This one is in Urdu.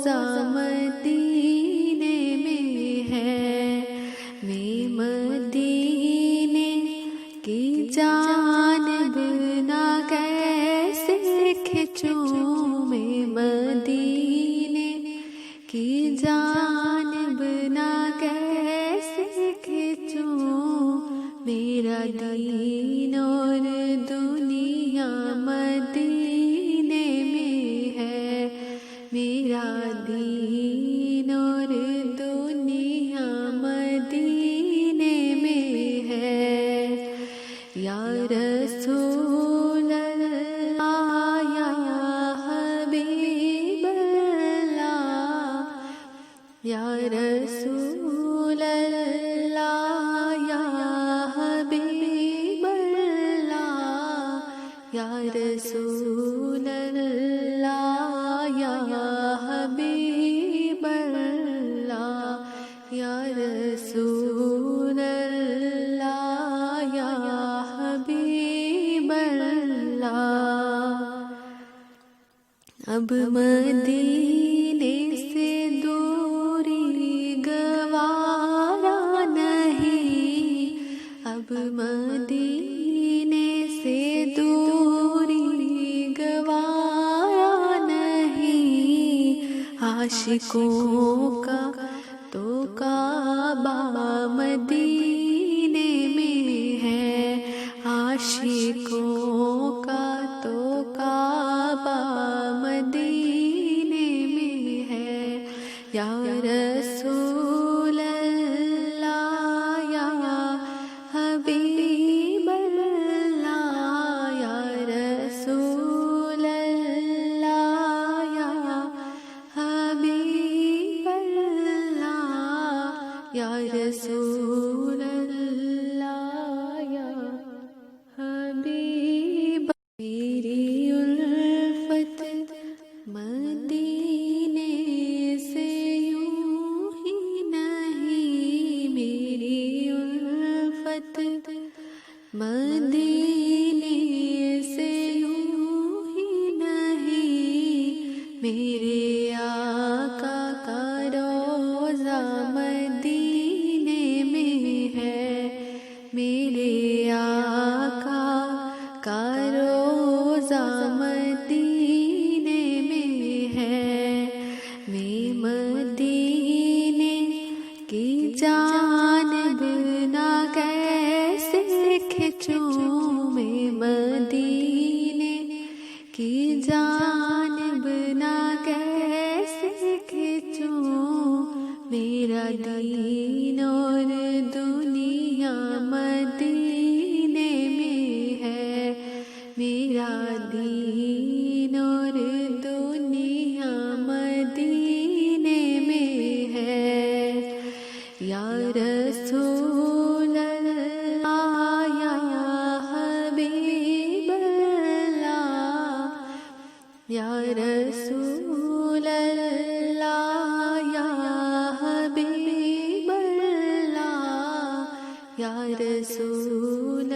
روزہ مدینے میں ہے، میں مدینے کی جانب نہ کیسے کھنچوں، میں مدینے کی جانب نہ کیسے کھنچوں، میرا دین اور دنیا مدینے میں ہے، میرا دین اور دنیا مدینے میں ہے۔ یا رسول اللہ یا حبیب اللہ، یا رسول اللہ یا حبیب اللہ، یا رسول اللہ یا حبیب اللہ، یا رسول اللہ یا حبیب اللہ۔ اب مدینے سے دوری گوارا نہیں، اب مدینے سے دوری گوارا نہیں، عاشقوں کا تو کعبہ مدینے میں ہے، عاشقوں کا تو کعبہ مدینے میں ہے۔ یا رسول اللہ یا حبیب اللہ، یا رسول اللہ یا حبیب اللہ، یا رسول اللہ یا حبیب۔ میری الفت مدینے سے یوں ہی نہیں، میری الفت مدینے سے یوں ہی نہیں، میرے آقا کا روزہ مدینے میں ہے، میرے آقا کا روزہ مدینے میں ہے، میں مدینے کی جانب نہ کیسے کھنچوں، میں مدینے کی جانب نہ کیسے کھنچوں، میرا دین اور دنیا مدینے میں ہے، میرا دین اور دنیا مدینے میں ہے۔ یا رسول اللہ یا حبیب اللہ، یا رسول اللہ یا حبیب اللہ، یا رسول